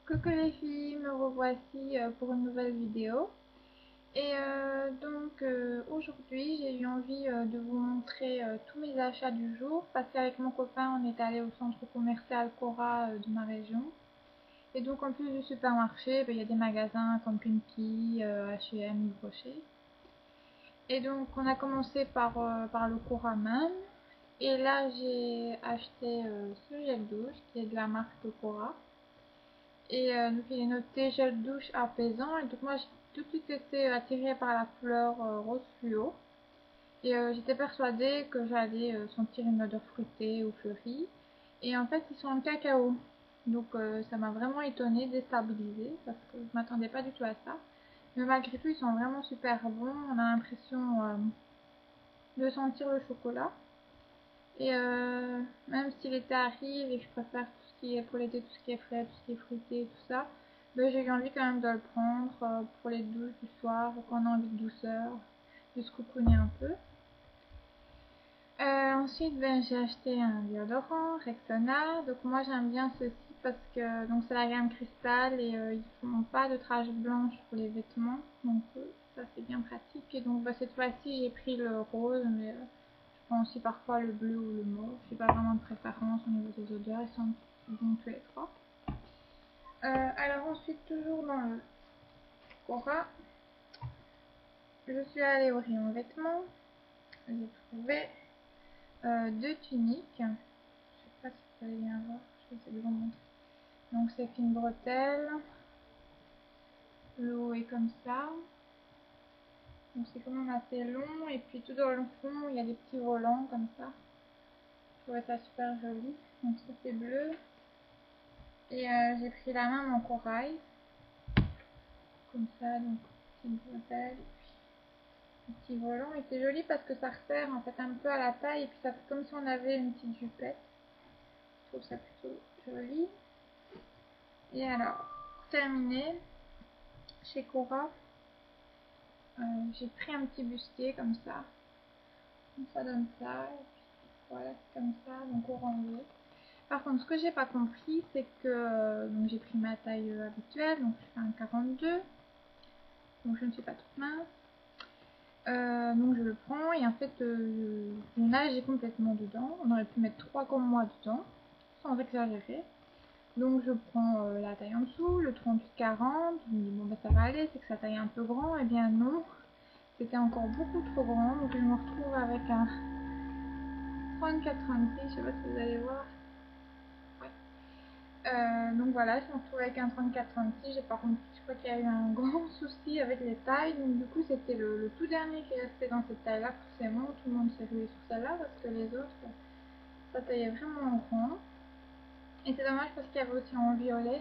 Coucou les filles, me revoici pour une nouvelle vidéo. Et aujourd'hui j'ai eu envie de vous montrer tous mes achats du jour parce qu'avec mon copain on est allé au centre commercial Cora de ma région. Et donc en plus du supermarché, il y a des magasins comme Pimki, H&M, Brochet. Et donc on a commencé par le Cora même. Et là j'ai acheté ce gel douche qui est de la marque Cora. Et donc il est noté gel douche apaisant. Et donc moi j'ai tout de suite été attirée par la couleur rose fluo. Et j'étais persuadée que j'allais sentir une odeur fruitée ou fleurie. Et en fait ils sont en cacao. Donc ça m'a vraiment étonnée, déstabilisée, parce que je m'attendais pas du tout à ça. Mais malgré tout ils sont vraiment super bons. On a l'impression de sentir le chocolat. Et même si l'été arrive et que je préfère tout ce qui est pour l'été, tout ce qui est frais, tout ce qui est fruité, tout ça, ben, j'ai eu envie quand même de le prendre pour les douches du soir, quand on a envie de douceur, de se coucouner un peu. Ensuite, ben, j'ai acheté un déodorant Rexona. Donc moi j'aime bien ceci parce que donc c'est la gamme cristal et ils font pas de taches blanches pour les vêtements, donc ça c'est bien pratique. Et donc cette fois-ci j'ai pris le rose, mais je prends aussi parfois le bleu ou le mauve. J'ai pas vraiment de préférence au niveau des odeurs, ils sont bons tous les trois. Alors ensuite, toujours dans le Cora, je suis allée au rayon vêtements. J'ai trouvé deux tuniques. Je sais pas si vous allez bien voir, je vais essayer de vous montrer. Donc c'est une bretelle, le haut est comme ça. Donc c'est quand même assez long et puis tout dans le fond il y a des petits volants comme ça. Je trouvais ça super joli. Donc ça c'est bleu. Et j'ai pris la même en corail. Comme ça, donc petite bretelle. Le petit volant était joli parce que ça resserre en fait un peu à la taille et puis ça fait comme si on avait une petite jupette. Je trouve ça plutôt joli. Et alors, pour terminer, chez Cora, j'ai pris un petit bustier comme ça. Donc ça donne ça. Et puis voilà, c'est comme ça, donc orangé. Par contre, ce que j'ai pas compris, c'est que donc j'ai pris ma taille habituelle, donc je fais un 42. Donc je ne suis pas toute mince. Donc je le prends et en fait je nage complètement dedans. On aurait pu mettre 3 comme moi dedans, sans exagérer. Donc je prends la taille en dessous, le 38-40. Je me dis bon bah ça va aller, c'est que sa taille est un peu grand. Et bien non, c'était encore beaucoup trop grand. Donc je me retrouve avec un 30-90, je sais pas si vous allez voir. Donc voilà, je me retrouve avec un 34-36. J'ai par contre, je crois qu'il y a eu un grand souci avec les tailles. Donc du coup, c'était le tout dernier qui restait dans cette taille-là. Forcément, tout le monde s'est rué sur celle-là parce que les autres, ça taillait vraiment grand. Et c'est dommage parce qu'il y avait aussi en violet.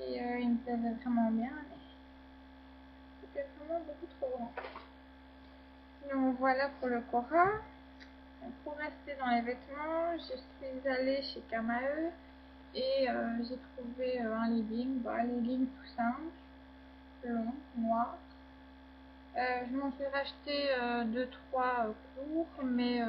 Et il me plaisait vraiment bien. Mais c'était vraiment beaucoup trop grand. Donc voilà pour le Cora. Pour rester dans les vêtements, je suis allée chez Kamae. Et j'ai trouvé un legging, un legging tout simple, long, noir. Je m'en suis racheté 2-3 courts, mais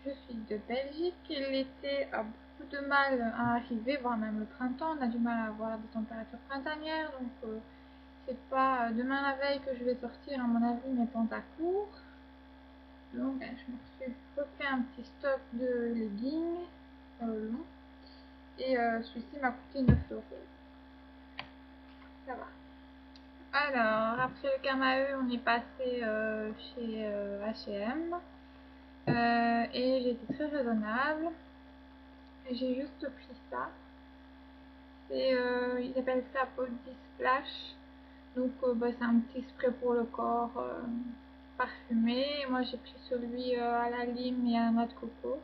je suis de Belgique et l'été a beaucoup de mal à arriver, voire même le printemps. On a du mal à avoir des températures printanières, donc c'est pas demain la veille que je vais sortir à mon avis mes pantacourts. Donc je me suis refait un petit stock de leggings longs. Et celui-ci m'a coûté 9 euros. Ça va. Alors, après le Kamae, on est passé chez H&M. Et j'ai été très raisonnable. J'ai juste pris ça. Ils appellent ça Body Splash. Donc, c'est un petit spray pour le corps parfumé. Moi, j'ai pris celui à la lime et à la noix de coco.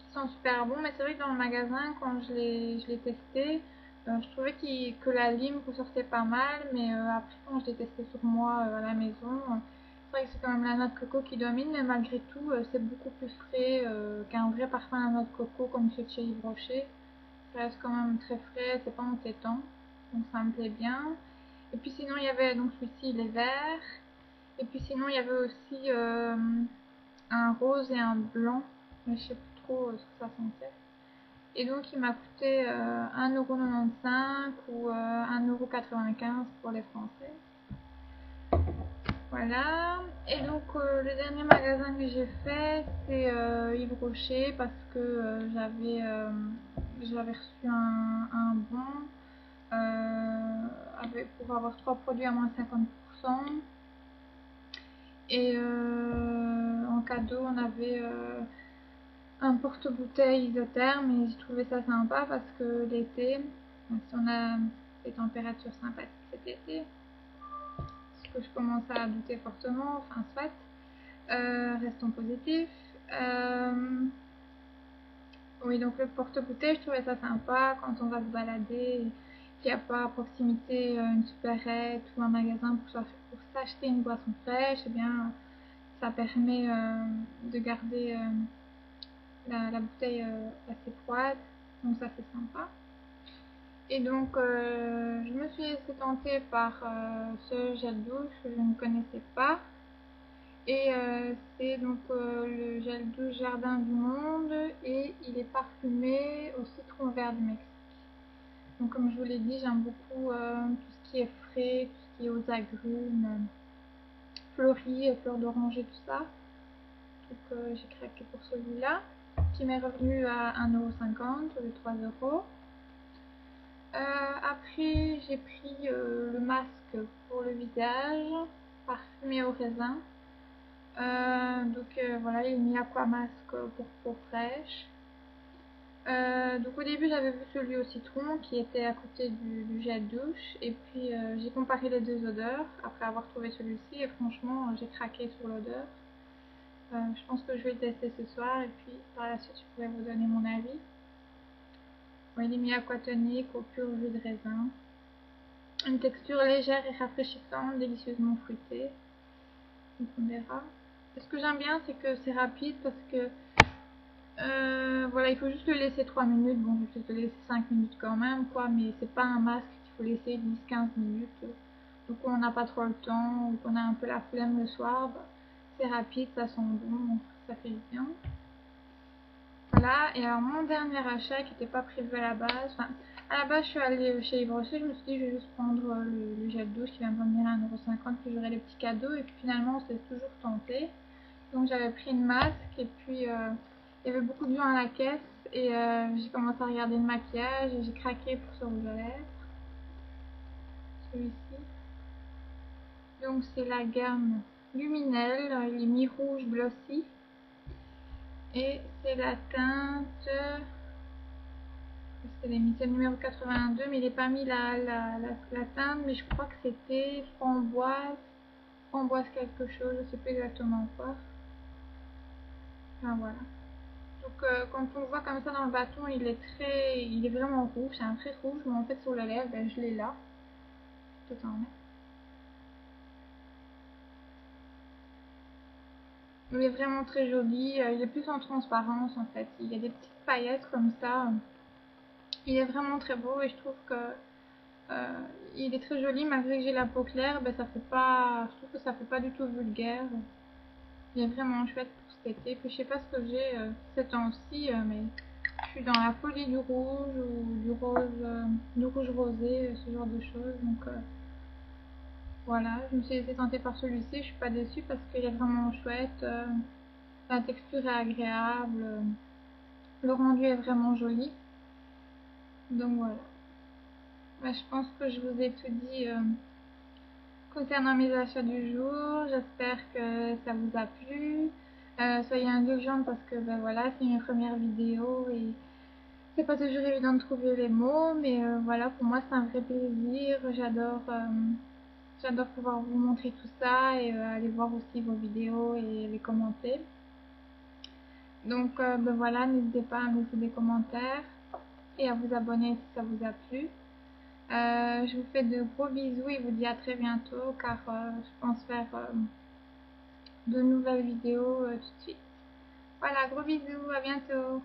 Qui sont super bons, mais c'est vrai que dans le magasin, quand je l'ai testé, je trouvais que la lime ressortait pas mal, mais après quand je l'ai testé sur moi à la maison, c'est vrai que c'est quand même la noix de coco qui domine, mais malgré tout c'est beaucoup plus frais qu'un vrai parfum à la noix de coco comme ceux de chez Yves Rocher. Ça reste quand même très frais, c'est pas entêtant, donc ça me plaît bien. Et puis sinon il y avait, donc celui-ci il est vert, et puis sinon il y avait aussi un rose et un blanc, mais je sais plus trop ce que ça sentait. Et donc il m'a coûté 1,95 € ou 1,95 € pour les Français. Voilà. Et donc le dernier magasin que j'ai fait, c'est Yves Rocher, parce que j'avais reçu un bon pour avoir 3 produits à moins 50%. Et en cadeau, on avait un porte-bouteille isotherme, et j'ai trouvé ça sympa parce que l'été, si on a des températures sympathiques cet été, ce que je commence à douter fortement, enfin soit, restons positifs. Oui, donc le porte-bouteille, je trouvais ça sympa quand on va se balader, qu'il n'y a pas à proximité une supérette ou un magasin pour s'acheter une boisson fraîche. Eh bien, ça permet de garder la bouteille assez froide, donc ça c'est sympa. Et donc je me suis laissée tenter par ce gel douche que je ne connaissais pas, et c'est donc le gel douche Jardin du Monde, et il est parfumé au citron vert du Mexique. Donc comme je vous l'ai dit, j'aime beaucoup tout ce qui est frais, tout ce qui est aux agrumes, fleuris, fleurs d'oranger, tout ça. Donc j'ai craqué pour celui-là, qui m'est revenu à 1,50 € au lieu de 3 €. Après j'ai pris le masque pour le visage, parfumé au raisin. Donc voilà, il est mis Aquamasque pour peau fraîche. Donc au début j'avais vu celui au citron qui était à côté du gel douche, et puis j'ai comparé les deux odeurs après avoir trouvé celui-ci, et franchement j'ai craqué sur l'odeur. Je pense que je vais le tester ce soir, et puis par la suite je pourrai vous donner mon avis. Bon, il est mis aquatonique au pur jus de raisin. Une texture légère et rafraîchissante, délicieusement fruitée. Donc on verra. Ce que j'aime bien, c'est que c'est rapide, parce que voilà, il faut juste le laisser 3 minutes. Bon, je vais peut-être le laisser 5 minutes quand même, quoi, mais c'est pas un masque qu'il faut laisser 10-15 minutes. Donc on n'a pas trop le temps, ou qu'on a un peu la flemme le soir, bah, c'est rapide, ça sent bon, ça fait bien. Voilà. Et alors mon dernier achat qui n'était pas prévu à la base, enfin à la base je suis allée chez Yves Rocher, je me suis dit je vais juste prendre le gel douche qui va me revenir à 1,50 €, puis j'aurai les petits cadeaux, et puis finalement on s'est toujours tenté. Donc j'avais pris une masque, et puis il y avait beaucoup de gens à la caisse, et j'ai commencé à regarder le maquillage, et j'ai craqué pour ce rouge à lèvres, celui-ci. Donc c'est la gamme Luminelle, il est mi-rouge glossy, et c'est la teinte, c'est le numéro 82, mais il n'est pas mis la teinte, mais je crois que c'était framboise quelque chose, je ne sais plus exactement quoi. Enfin voilà. Donc quand on le voit comme ça dans le bâton, il est vraiment rouge, c'est un très rouge, mais en fait sur la lèvre, ben, je l'ai là. Tout en met. Il est vraiment très joli, il est plus en transparence en fait, il y a des petites paillettes comme ça. Il est vraiment très beau, et je trouve que il est très joli malgré que j'ai la peau claire, ben, ça fait pas, je trouve que ça fait pas du tout vulgaire. Il est vraiment chouette pour cet été. Puis je sais pas ce que j'ai ces temps-ci, mais je suis dans la folie du rouge, ou du rouge rosé, ce genre de choses. Donc voilà, je me suis laissée tenter par celui-ci. Je suis pas déçue parce qu'il est vraiment chouette. La texture est agréable. Le rendu est vraiment joli. Donc voilà. Bah, je pense que je vous ai tout dit concernant mes achats du jour. J'espère que ça vous a plu. Soyez indulgents parce que ben voilà, c'est mes premières vidéos, et c'est pas toujours évident de trouver les mots, mais voilà, pour moi c'est un vrai plaisir. J'adore pouvoir vous montrer tout ça, et aller voir aussi vos vidéos et les commenter. Donc ben voilà, n'hésitez pas à me laisser des commentaires et à vous abonner si ça vous a plu. Je vous fais de gros bisous et vous dis à très bientôt, car je pense faire de nouvelles vidéos tout de suite. Voilà, gros bisous, à bientôt.